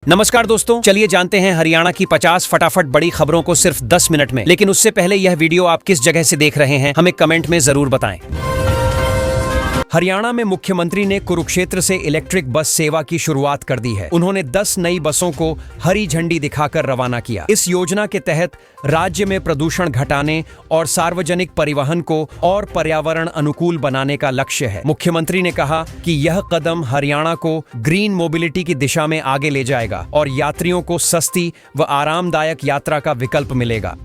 नमस्कार दोस्तों, चलिए जानते हैं हरियाणा की 50 फटाफट बड़ी खबरों को सिर्फ 10 मिनट में। लेकिन उससे पहले यह वीडियो आप किस जगह से देख रहे हैं हमें कमेंट में जरूर बताएं। हरियाणा में मुख्यमंत्री ने कुरुक्षेत्र से इलेक्ट्रिक बस सेवा की शुरुआत कर दी है। उन्होंने 10 नई बसों को हरी झंडी दिखाकर रवाना किया। इस योजना के तहत राज्य में प्रदूषण घटाने और सार्वजनिक परिवहन को और पर्यावरण अनुकूल बनाने का लक्ष्य है। मुख्यमंत्री ने कहा कि यह कदम हरियाणा को ग्रीन मोबिलिटी की दिशा में आगे ले जाएगा और यात्रियों को सस्ती व आरामदायक यात्रा का विकल्प मिलेगा।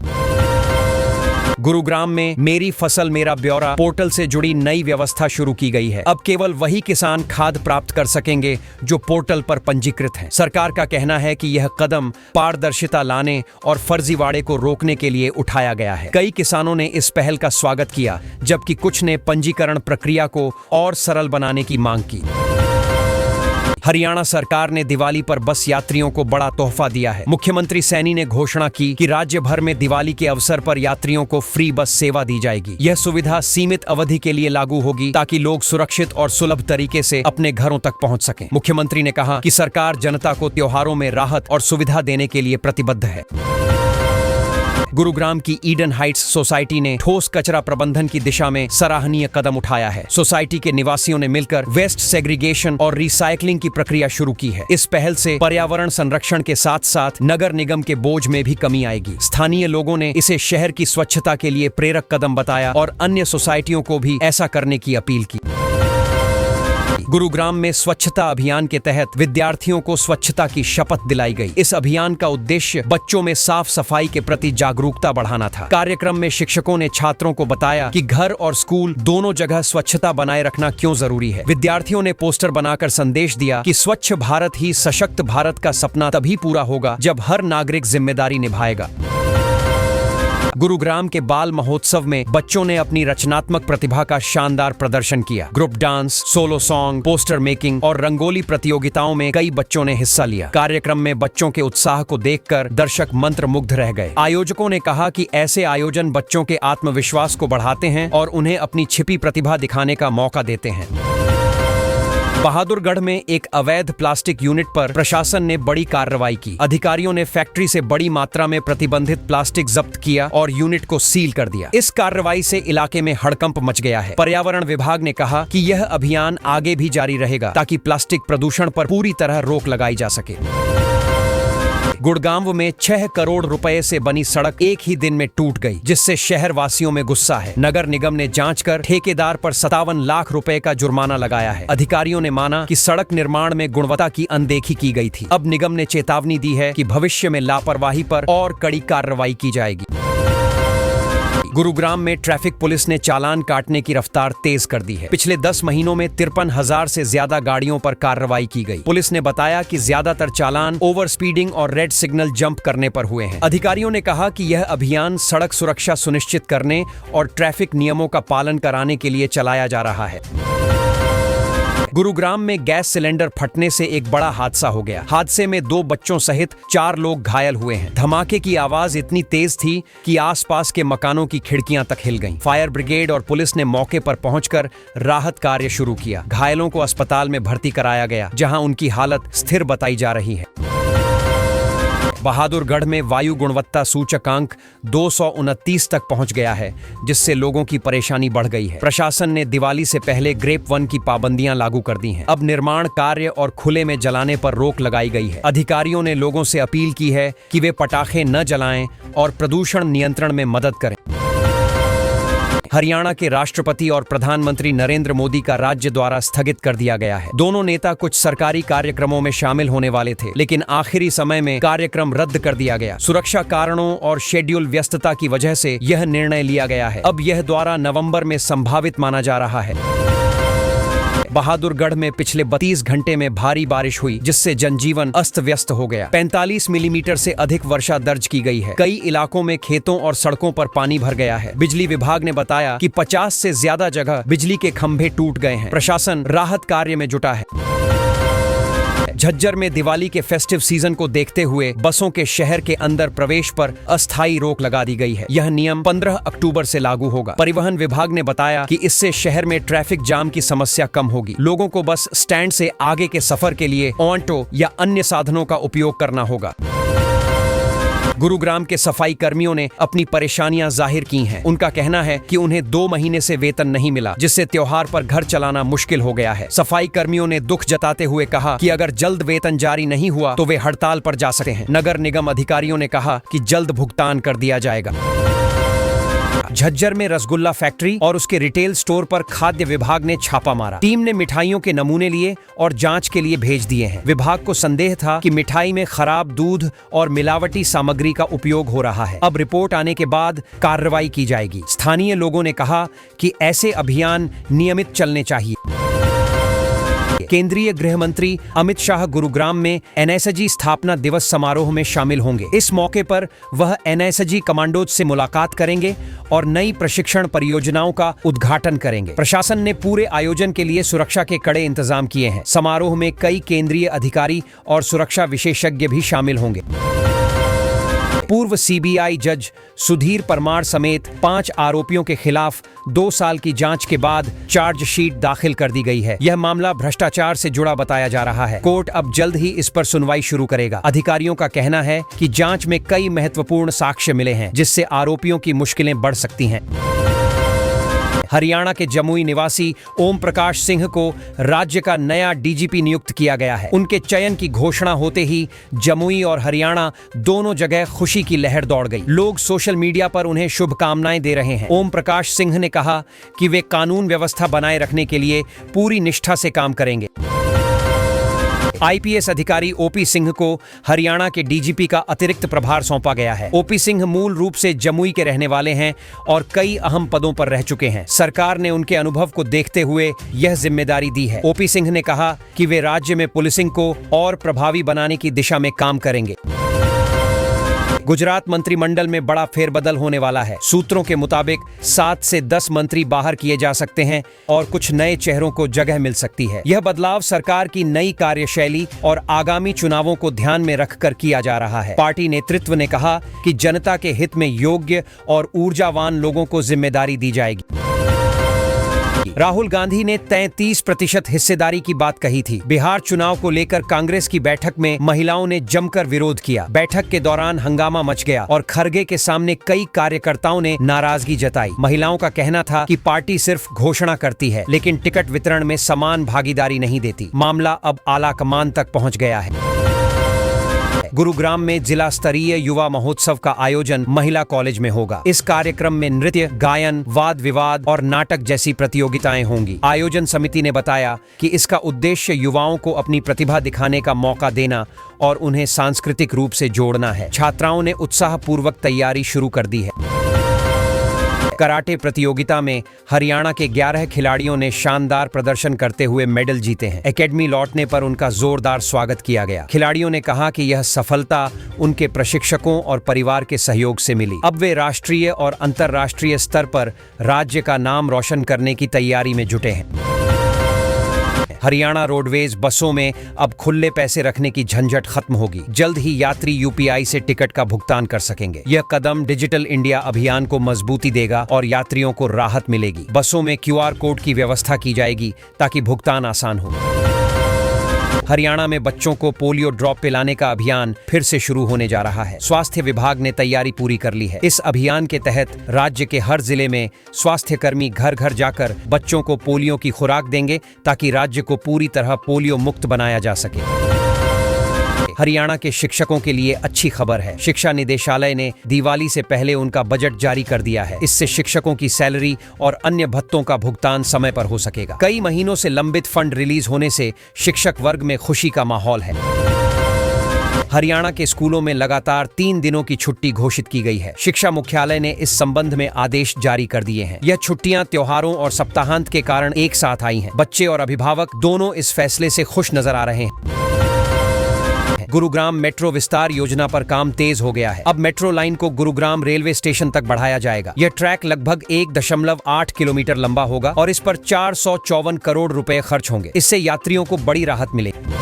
गुरुग्राम में मेरी फसल मेरा ब्यौरा पोर्टल से जुड़ी नई व्यवस्था शुरू की गई है। अब केवल वही किसान खाद प्राप्त कर सकेंगे जो पोर्टल पर पंजीकृत हैं। सरकार का कहना है कि यह कदम पारदर्शिता लाने और फर्जीवाड़े को रोकने के लिए उठाया गया है। कई किसानों ने इस पहल का स्वागत किया, जबकि कुछ ने पंजीकरण प्रक्रिया को और सरल बनाने की मांग की। हरियाणा सरकार ने दिवाली पर बस यात्रियों को बड़ा तोहफा दिया है। मुख्यमंत्री सैनी ने घोषणा की कि राज्य भर में दिवाली के अवसर पर यात्रियों को फ्री बस सेवा दी जाएगी। यह सुविधा सीमित अवधि के लिए लागू होगी ताकि लोग सुरक्षित और सुलभ तरीके से अपने घरों तक पहुंच सकें। मुख्यमंत्री ने कहा कि सरकार जनता को त्योहारों में राहत और सुविधा देने के लिए प्रतिबद्ध है। गुरुग्राम की ईडन हाइट्स सोसाइटी ने ठोस कचरा प्रबंधन की दिशा में सराहनीय कदम उठाया है। सोसाइटी के निवासियों ने मिलकर वेस्ट सेग्रीगेशन और रिसाइकलिंग की प्रक्रिया शुरू की है। इस पहल से पर्यावरण संरक्षण के साथ साथ नगर निगम के बोझ में भी कमी आएगी। स्थानीय लोगों ने इसे शहर की स्वच्छता के लिए प्रेरक कदम बताया और अन्य सोसाइटियों को भी ऐसा करने की अपील की। गुरुग्राम में स्वच्छता अभियान के तहत विद्यार्थियों को स्वच्छता की शपथ दिलाई गई। इस अभियान का उद्देश्य बच्चों में साफ सफाई के प्रति जागरूकता बढ़ाना था। कार्यक्रम में शिक्षकों ने छात्रों को बताया कि घर और स्कूल दोनों जगह स्वच्छता बनाए रखना क्यों जरूरी है। विद्यार्थियों ने पोस्टर बनाकर संदेश दिया कि स्वच्छ भारत ही सशक्त भारत का सपना तभी पूरा होगा जब हर नागरिक जिम्मेदारी निभाएगा। गुरुग्राम के बाल महोत्सव में बच्चों ने अपनी रचनात्मक प्रतिभा का शानदार प्रदर्शन किया। Group dance, solo song, poster making और रंगोली प्रतियोगिताओं में कई बच्चों ने हिस्सा लिया। कार्यक्रम में बच्चों के उत्साह को देखकर दर्शक मंत्रमुग्ध रह गए। आयोजकों ने कहा कि ऐसे आयोजन बच्चों के आत्मविश्वास को बढ़ाते हैं और उन्हें अपनी छिपी प्रतिभा दिखाने का मौका देते हैं। बहादुरगढ़ में एक अवैध प्लास्टिक यूनिट पर प्रशासन ने बड़ी कार्रवाई की। अधिकारियों ने फैक्ट्री से बड़ी मात्रा में प्रतिबंधित प्लास्टिक जब्त किया और यूनिट को सील कर दिया। इस कार्रवाई से इलाके में हड़कंप मच गया है। पर्यावरण विभाग ने कहा कि यह अभियान आगे भी जारी रहेगा ताकि प्लास्टिक प्रदूषण पर पूरी तरह रोक लगाई जा सके। गुड़गांव में 6 करोड़ रुपए से बनी सड़क एक ही दिन में टूट गई, जिससे शहर वासियों में गुस्सा है। नगर निगम ने जांच कर ठेकेदार पर 57 लाख रुपए का जुर्माना लगाया है। अधिकारियों ने माना कि सड़क निर्माण में गुणवत्ता की अनदेखी की गई थी। अब निगम ने चेतावनी दी है कि भविष्य में लापरवाही पर और कड़ी कार्रवाई की जाएगी। गुरुग्राम में ट्रैफिक पुलिस ने चालान काटने की रफ्तार तेज कर दी है। पिछले 10 महीनों में 53,000 से ज्यादा गाड़ियों पर कार्रवाई की गई। पुलिस ने बताया कि ज्यादातर चालान ओवर स्पीडिंग और रेड सिग्नल जंप करने पर हुए हैं। अधिकारियों ने कहा कि यह अभियान सड़क सुरक्षा सुनिश्चित करने और ट्रैफिक नियमों का पालन कराने के लिए चलाया जा रहा है। गुरुग्राम में गैस सिलेंडर फटने से एक बड़ा हादसा हो गया। हादसे में 2 बच्चों सहित 4 लोग घायल हुए हैं। धमाके की आवाज इतनी तेज थी कि आसपास के मकानों की खिड़कियां तक हिल गईं। फायर ब्रिगेड और पुलिस ने मौके पर पहुंचकर राहत कार्य शुरू किया। घायलों को अस्पताल में भर्ती कराया गया, जहां उनकी हालत स्थिर बताई जा रही है। बहादुरगढ़ में वायु गुणवत्ता सूचकांक 229 तक पहुंच गया है, जिससे लोगों की परेशानी बढ़ गई है। प्रशासन ने दिवाली से पहले ग्रेप वन की पाबंदियां लागू कर दी हैं। अब निर्माण कार्य और खुले में जलाने पर रोक लगाई गई है। अधिकारियों ने लोगों से अपील की है कि वे पटाखे न जलाएं और प्रदूषण नियंत्रण में मदद करें। हरियाणा के राष्ट्रपति और प्रधानमंत्री नरेंद्र मोदी का राज्य द्वारा स्थगित कर दिया गया है। दोनों नेता कुछ सरकारी कार्यक्रमों में शामिल होने वाले थे, लेकिन आखिरी समय में कार्यक्रम रद्द कर दिया गया। सुरक्षा कारणों और शेड्यूल व्यस्तता की वजह से यह निर्णय लिया गया है। अब यह दौरा नवंबर में संभावित माना जा रहा है। बहादुरगढ़ में पिछले 32 घंटे में भारी बारिश हुई, जिससे जनजीवन अस्त व्यस्त हो गया। 45 मिलीमीटर से अधिक वर्षा दर्ज की गई है। कई इलाकों में खेतों और सड़कों पर पानी भर गया है। बिजली विभाग ने बताया कि 50 से ज्यादा जगह बिजली के खंभे टूट गए हैं। प्रशासन राहत कार्य में जुटा है। है। झज्जर में दिवाली के फेस्टिव सीजन को देखते हुए बसों के शहर के अंदर प्रवेश पर अस्थायी रोक लगा दी गई है। यह नियम 15 अक्टूबर से लागू होगा। परिवहन विभाग ने बताया कि इससे शहर में ट्रैफिक जाम की समस्या कम होगी। लोगों को बस स्टैंड से आगे के सफर के लिए ऑटो या अन्य साधनों का उपयोग करना होगा। गुरुग्राम के सफाई कर्मियों ने अपनी परेशानियां जाहिर की हैं। उनका कहना है कि उन्हें 2 महीने से वेतन नहीं मिला, जिससे त्योहार पर घर चलाना मुश्किल हो गया है। सफाई कर्मियों ने दुख जताते हुए कहा कि अगर जल्द वेतन जारी नहीं हुआ तो वे हड़ताल पर जा सकते हैं। नगर निगम अधिकारियों ने कहा कि जल्द भुगतान कर दिया जाएगा। झज्जर में रसगुल्ला फैक्ट्री और उसके रिटेल स्टोर पर खाद्य विभाग ने छापा मारा। टीम ने मिठाइयों के नमूने लिए और जांच के लिए भेज दिए हैं। विभाग को संदेह था कि मिठाई में खराब दूध और मिलावटी सामग्री का उपयोग हो रहा है। अब रिपोर्ट आने के बाद कार्रवाई की जाएगी। स्थानीय लोगों ने कहा कि ऐसे अभियान नियमित चलने चाहिए। केंद्रीय गृह मंत्री अमित शाह गुरुग्राम में एनएसजी स्थापना दिवस समारोह में शामिल होंगे। इस मौके पर वह एनएसजी कमांडोज से मुलाकात करेंगे और नई प्रशिक्षण परियोजनाओं का उद्घाटन करेंगे। प्रशासन ने पूरे आयोजन के लिए सुरक्षा के कड़े इंतजाम किए हैं। समारोह में कई केंद्रीय अधिकारी और सुरक्षा विशेषज्ञ भी शामिल होंगे। पूर्व सीबीआई जज सुधीर परमार समेत 5 आरोपियों के खिलाफ 2 साल की जांच के बाद चार्जशीट दाखिल कर दी गई है। यह मामला भ्रष्टाचार से जुड़ा बताया जा रहा है। कोर्ट अब जल्द ही इस पर सुनवाई शुरू करेगा। अधिकारियों का कहना है कि जांच में कई महत्वपूर्ण साक्ष्य मिले हैं, जिससे आरोपियों की मुश्किलें बढ़ सकती हैं। हरियाणा के जमुई निवासी ओम प्रकाश सिंह को राज्य का नया डीजीपी नियुक्त किया गया है। उनके चयन की घोषणा होते ही जमुई और हरियाणा दोनों जगह खुशी की लहर दौड़ गई। लोग सोशल मीडिया पर उन्हें शुभकामनाएं दे रहे हैं। ओम प्रकाश सिंह ने कहा कि वे कानून व्यवस्था बनाए रखने के लिए पूरी निष्ठा से काम करेंगे। आईपीएस अधिकारी ओपी सिंह को हरियाणा के डीजीपी का अतिरिक्त प्रभार सौंपा गया है। ओपी सिंह मूल रूप से जमुई के रहने वाले हैं और कई अहम पदों पर रह चुके हैं। सरकार ने उनके अनुभव को देखते हुए यह जिम्मेदारी दी है। ओपी सिंह ने कहा कि वे राज्य में पुलिसिंग को और प्रभावी बनाने की दिशा में काम करेंगे। गुजरात मंत्रिमंडल में बड़ा फेरबदल होने वाला है। सूत्रों के मुताबिक 7 से 10 मंत्री बाहर किए जा सकते हैं और कुछ नए चेहरों को जगह मिल सकती है। यह बदलाव सरकार की नई कार्यशैली और आगामी चुनावों को ध्यान में रखकर किया जा रहा है। पार्टी नेतृत्व ने कहा कि जनता के हित में योग्य और ऊर्जावान लोगों को जिम्मेदारी दी जाएगी। राहुल गांधी ने 33% हिस्सेदारी की बात कही थी। बिहार चुनाव को लेकर कांग्रेस की बैठक में महिलाओं ने जमकर विरोध किया। बैठक के दौरान हंगामा मच गया और खरगे के सामने कई कार्यकर्ताओं ने नाराजगी जताई। महिलाओं का कहना था कि पार्टी सिर्फ घोषणा करती है, लेकिन टिकट वितरण में समान भागीदारी नहीं देती। मामला अब आला कमान तक पहुंच गया है। गुरुग्राम में जिला स्तरीय युवा महोत्सव का आयोजन महिला कॉलेज में होगा। इस कार्यक्रम में नृत्य, गायन, वाद विवाद और नाटक जैसी प्रतियोगिताएं होंगी। आयोजन समिति ने बताया कि इसका उद्देश्य युवाओं को अपनी प्रतिभा दिखाने का मौका देना और उन्हें सांस्कृतिक रूप से जोड़ना है। छात्राओं ने उत्साहपूर्वक तैयारी शुरू कर दी है। कराटे प्रतियोगिता में हरियाणा के 11 खिलाड़ियों ने शानदार प्रदर्शन करते हुए मेडल जीते हैं। एकेडमी लौटने पर उनका जोरदार स्वागत किया गया। खिलाड़ियों ने कहा कि यह सफलता उनके प्रशिक्षकों और परिवार के सहयोग से मिली। अब वे राष्ट्रीय और अंतर्राष्ट्रीय स्तर पर राज्य का नाम रोशन करने की तैयारी में जुटे हैं। हरियाणा रोडवेज बसों में अब खुले पैसे रखने की झंझट खत्म होगी। जल्द ही यात्री यूपीआई से टिकट का भुगतान कर सकेंगे। यह कदम डिजिटल इंडिया अभियान को मजबूती देगा और यात्रियों को राहत मिलेगी। बसों में क्यूआर कोड की व्यवस्था की जाएगी ताकि भुगतान आसान हो। हरियाणा में बच्चों को पोलियो ड्रॉप पिलाने का अभियान फिर से शुरू होने जा रहा है। स्वास्थ्य विभाग ने तैयारी पूरी कर ली है। इस अभियान के तहत राज्य के हर जिले में स्वास्थ्य कर्मी घर घर जाकर बच्चों को पोलियो की खुराक देंगे ताकि राज्य को पूरी तरह पोलियो मुक्त बनाया जा सके। हरियाणा के शिक्षकों के लिए अच्छी खबर है। शिक्षा निदेशालय ने दिवाली से पहले उनका बजट जारी कर दिया है। इससे शिक्षकों की सैलरी और अन्य भत्तों का भुगतान समय पर हो सकेगा। कई महीनों से लंबित फंड रिलीज होने से शिक्षक वर्ग में खुशी का माहौल है। हरियाणा के स्कूलों में लगातार 3 दिनों की छुट्टी घोषित की गई है। शिक्षा मुख्यालय ने इस संबंध में आदेश जारी कर दिए हैं। यह छुट्टियां त्योहारों और सप्ताहांत के कारण एक साथ आई हैं। बच्चे और अभिभावक दोनों इस फैसले से खुश नजर आ रहे हैं। गुरुग्राम मेट्रो विस्तार योजना पर काम तेज हो गया है। अब मेट्रो लाइन को गुरुग्राम रेलवे स्टेशन तक बढ़ाया जाएगा। यह ट्रैक लगभग 1.8 किलोमीटर लंबा होगा और इस पर 454 करोड़ रुपए खर्च होंगे। इससे यात्रियों को बड़ी राहत मिलेगी।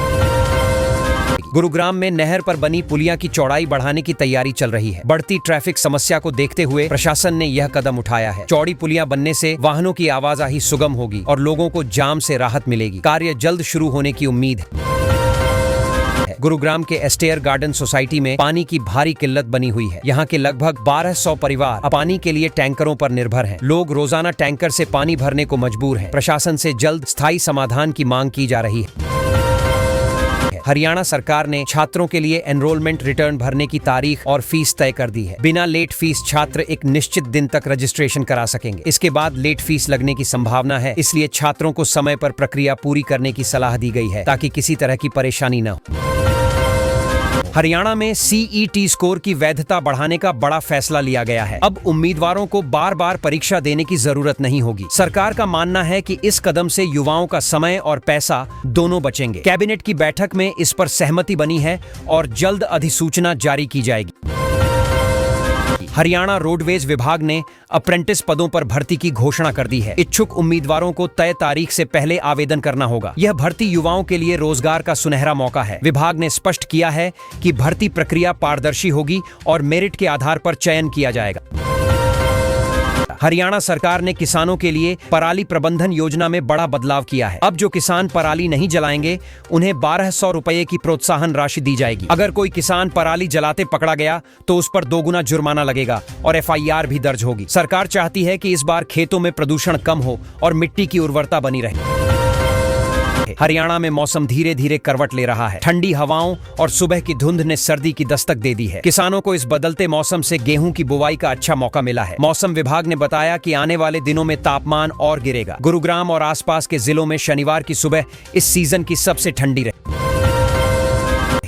गुरुग्राम में नहर पर बनी पुलिया की चौड़ाई बढ़ाने की तैयारी चल रही है। बढ़ती ट्रैफिक समस्या को देखते हुए प्रशासन ने यह कदम उठाया है। चौड़ी पुलिया बनने से वाहनों की आवाजाही सुगम होगी और लोगों को जाम से राहत मिलेगी। कार्य जल्द शुरू होने की उम्मीद है। गुरुग्राम के एस्टेयर गार्डन सोसाइटी में पानी की भारी किल्लत बनी हुई है। यहाँ के लगभग 1200 परिवार पानी के लिए टैंकरों पर निर्भर हैं। लोग रोजाना टैंकर से पानी भरने को मजबूर हैं। प्रशासन से जल्द स्थायी समाधान की मांग की जा रही है। हरियाणा सरकार ने छात्रों के लिए एनरोलमेंट रिटर्न भरने की तारीख और फीस तय कर दी है। बिना लेट फीस छात्र एक निश्चित दिन तक रजिस्ट्रेशन करा सकेंगे। इसके बाद लेट फीस लगने की संभावना है, इसलिए छात्रों को समय पर प्रक्रिया पूरी करने की सलाह दी गई है ताकि किसी तरह की परेशानी न हो। हरियाणा में CET स्कोर की वैधता बढ़ाने का बड़ा फैसला लिया गया है। अब उम्मीदवारों को बार बार परीक्षा देने की जरूरत नहीं होगी। सरकार का मानना है कि इस कदम से युवाओं का समय और पैसा दोनों बचेंगे। कैबिनेट की बैठक में इस पर सहमति बनी है और जल्द अधिसूचना जारी की जाएगी। हरियाणा रोडवेज विभाग ने अप्रेंटिस पदों पर भर्ती की घोषणा कर दी है। इच्छुक उम्मीदवारों को तय तारीख से पहले आवेदन करना होगा। यह भर्ती युवाओं के लिए रोजगार का सुनहरा मौका है। विभाग ने स्पष्ट किया है कि भर्ती प्रक्रिया पारदर्शी होगी और मेरिट के आधार पर चयन किया जाएगा। हरियाणा सरकार ने किसानों के लिए पराली प्रबंधन योजना में बड़ा बदलाव किया है। अब जो किसान पराली नहीं जलाएंगे उन्हें 1200 रुपए की प्रोत्साहन राशि दी जाएगी। अगर कोई किसान पराली जलाते पकड़ा गया तो उस पर 2 गुना जुर्माना लगेगा और FIR भी दर्ज होगी। सरकार चाहती है कि इस बार खेतों में प्रदूषण कम हो और मिट्टी की उर्वरता बनी रहे। हरियाणा में मौसम धीरे धीरे करवट ले रहा है। ठंडी हवाओं और सुबह की धुंध ने सर्दी की दस्तक दे दी है। किसानों को इस बदलते मौसम से गेहूं की बुवाई का अच्छा मौका मिला है। मौसम विभाग ने बताया कि आने वाले दिनों में तापमान और गिरेगा। गुरुग्राम और आसपास के जिलों में शनिवार की सुबह इस सीजन की सबसे ठंडी रही।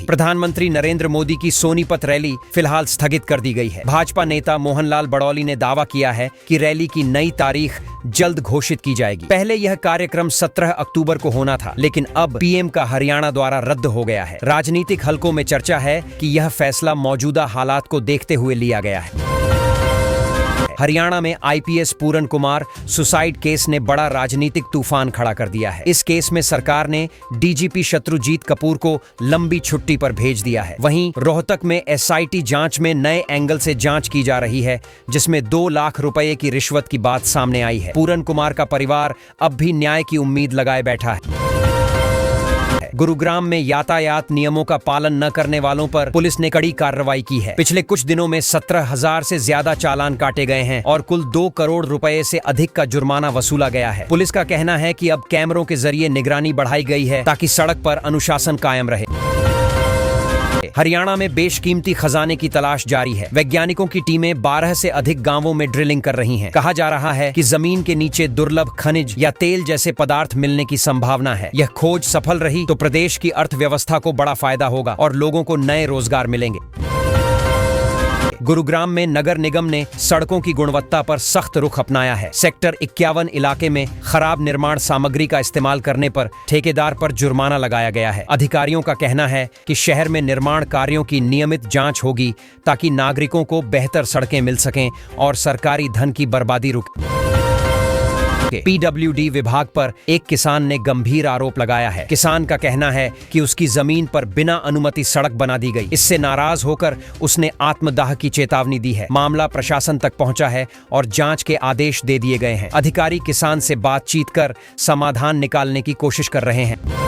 प्रधानमंत्री नरेंद्र मोदी की सोनीपत रैली फिलहाल स्थगित कर दी गई है। भाजपा नेता मोहनलाल बड़ौली ने दावा किया है कि रैली की नई तारीख जल्द घोषित की जाएगी। पहले यह कार्यक्रम 17 अक्टूबर को होना था, लेकिन अब PM का हरियाणा द्वारा रद्द हो गया है। राजनीतिक हलकों में चर्चा है कि यह फैसला मौजूदा हालात को देखते हुए लिया गया है। हरियाणा में IPS पूरन कुमार सुसाइड केस ने बड़ा राजनीतिक तूफान खड़ा कर दिया है। इस केस में सरकार ने DGP शत्रुजीत कपूर को लंबी छुट्टी पर भेज दिया है। वहीं रोहतक में SIT जांच में नए एंगल से जांच की जा रही है, जिसमें 2 लाख रुपए की रिश्वत की बात सामने आई है। पूरन कुमार का परिवार अब भी न्याय की उम्मीद लगाए बैठा है। गुरुग्राम में यातायात नियमों का पालन न करने वालों पर पुलिस ने कड़ी कार्रवाई की है। पिछले कुछ दिनों में 17,000 से ज्यादा चालान काटे गए हैं और कुल 2 करोड़ रुपए से अधिक का जुर्माना वसूला गया है। पुलिस का कहना है कि अब कैमरों के जरिए निगरानी बढ़ाई गई है ताकि सड़क पर अनुशासन कायम रहे। हरियाणा में बेशकीमती खजाने की तलाश जारी है। वैज्ञानिकों की टीमें 12 से अधिक गांवों में ड्रिलिंग कर रही हैं। कहा जा रहा है कि जमीन के नीचे दुर्लभ खनिज या तेल जैसे पदार्थ मिलने की संभावना है। यह खोज सफल रही तो प्रदेश की अर्थव्यवस्था को बड़ा फायदा होगा और लोगों को नए रोजगार मिलेंगे। गुरुग्राम में नगर निगम ने सड़कों की गुणवत्ता पर सख्त रुख अपनाया है। सेक्टर 51 इलाके में खराब निर्माण सामग्री का इस्तेमाल करने पर ठेकेदार पर जुर्माना लगाया गया है। अधिकारियों का कहना है कि शहर में निर्माण कार्यों की नियमित जांच होगी ताकि नागरिकों को बेहतर सड़कें मिल सकें और सरकारी धन की बर्बादी रुके। PWD विभाग पर एक किसान ने गंभीर आरोप लगाया है। किसान का कहना है कि उसकी जमीन पर बिना अनुमति सड़क बना दी गई। इससे नाराज होकर उसने आत्मदाह की चेतावनी दी है। मामला प्रशासन तक पहुंचा है और जांच के आदेश दे दिए गए हैं। अधिकारी किसान से बातचीत कर समाधान निकालने की कोशिश कर रहे हैं।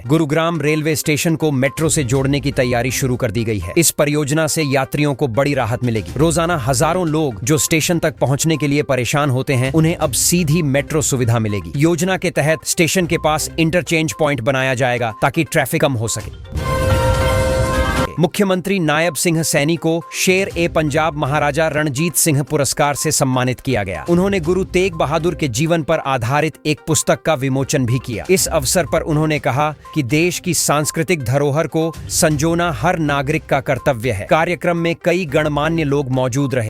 गुरुग्राम रेलवे स्टेशन को मेट्रो से जोड़ने की तैयारी शुरू कर दी गई है। इस परियोजना से यात्रियों को बड़ी राहत मिलेगी। रोजाना हजारों लोग जो स्टेशन तक पहुंचने के लिए परेशान होते हैं, उन्हें अब सीधी मेट्रो सुविधा मिलेगी। योजना के तहत स्टेशन के पास इंटरचेंज पॉइंट बनाया जाएगा ताकि ट्रैफिक कम हो सके। मुख्यमंत्री नायब सिंह सैनी को शेर-ए-पंजाब महाराजा रणजीत सिंह पुरस्कार से सम्मानित किया गया। उन्होंने गुरु तेग बहादुर के जीवन पर आधारित एक पुस्तक का विमोचन भी किया। इस अवसर पर उन्होंने कहा कि देश की सांस्कृतिक धरोहर को संजोना हर नागरिक का कर्तव्य है। कार्यक्रम में कई गणमान्य लोग मौजूद रहे।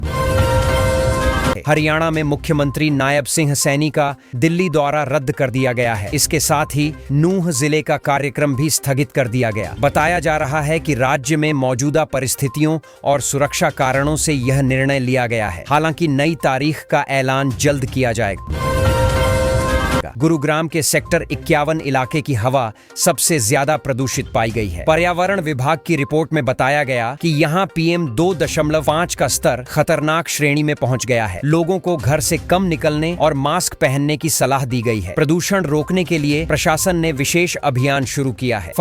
हरियाणा में मुख्यमंत्री नायब सिंह सैनी का दिल्ली दौरा रद्द कर दिया गया है। इसके साथ ही नूंह जिले का कार्यक्रम भी स्थगित कर दिया गया। बताया जा रहा है कि राज्य में मौजूदा परिस्थितियों और सुरक्षा कारणों से यह निर्णय लिया गया है। हालांकि नई तारीख का ऐलान जल्द किया जाएगा। गुरुग्राम के सेक्टर 51 इलाके की हवा सबसे ज्यादा प्रदूषित पाई गई है। पर्यावरण विभाग की रिपोर्ट में बताया गया कि यहाँ PM 2.5 का स्तर खतरनाक श्रेणी में पहुंच गया है। लोगों को घर से कम निकलने और मास्क पहनने की सलाह दी गई है। प्रदूषण रोकने के लिए प्रशासन ने विशेष अभियान शुरू किया है।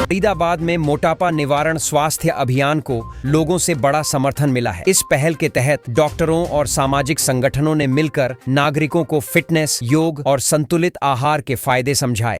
फरीदाबाद में मोटापा निवारण स्वास्थ्य अभियान को लोगों से बड़ा समर्थन मिला है। इस पहल के तहत डॉक्टरों और सामाजिक संगठनों ने मिलकर नागरिकों को फिटनेस, योग और संतुलित आहार के फायदे समझाए।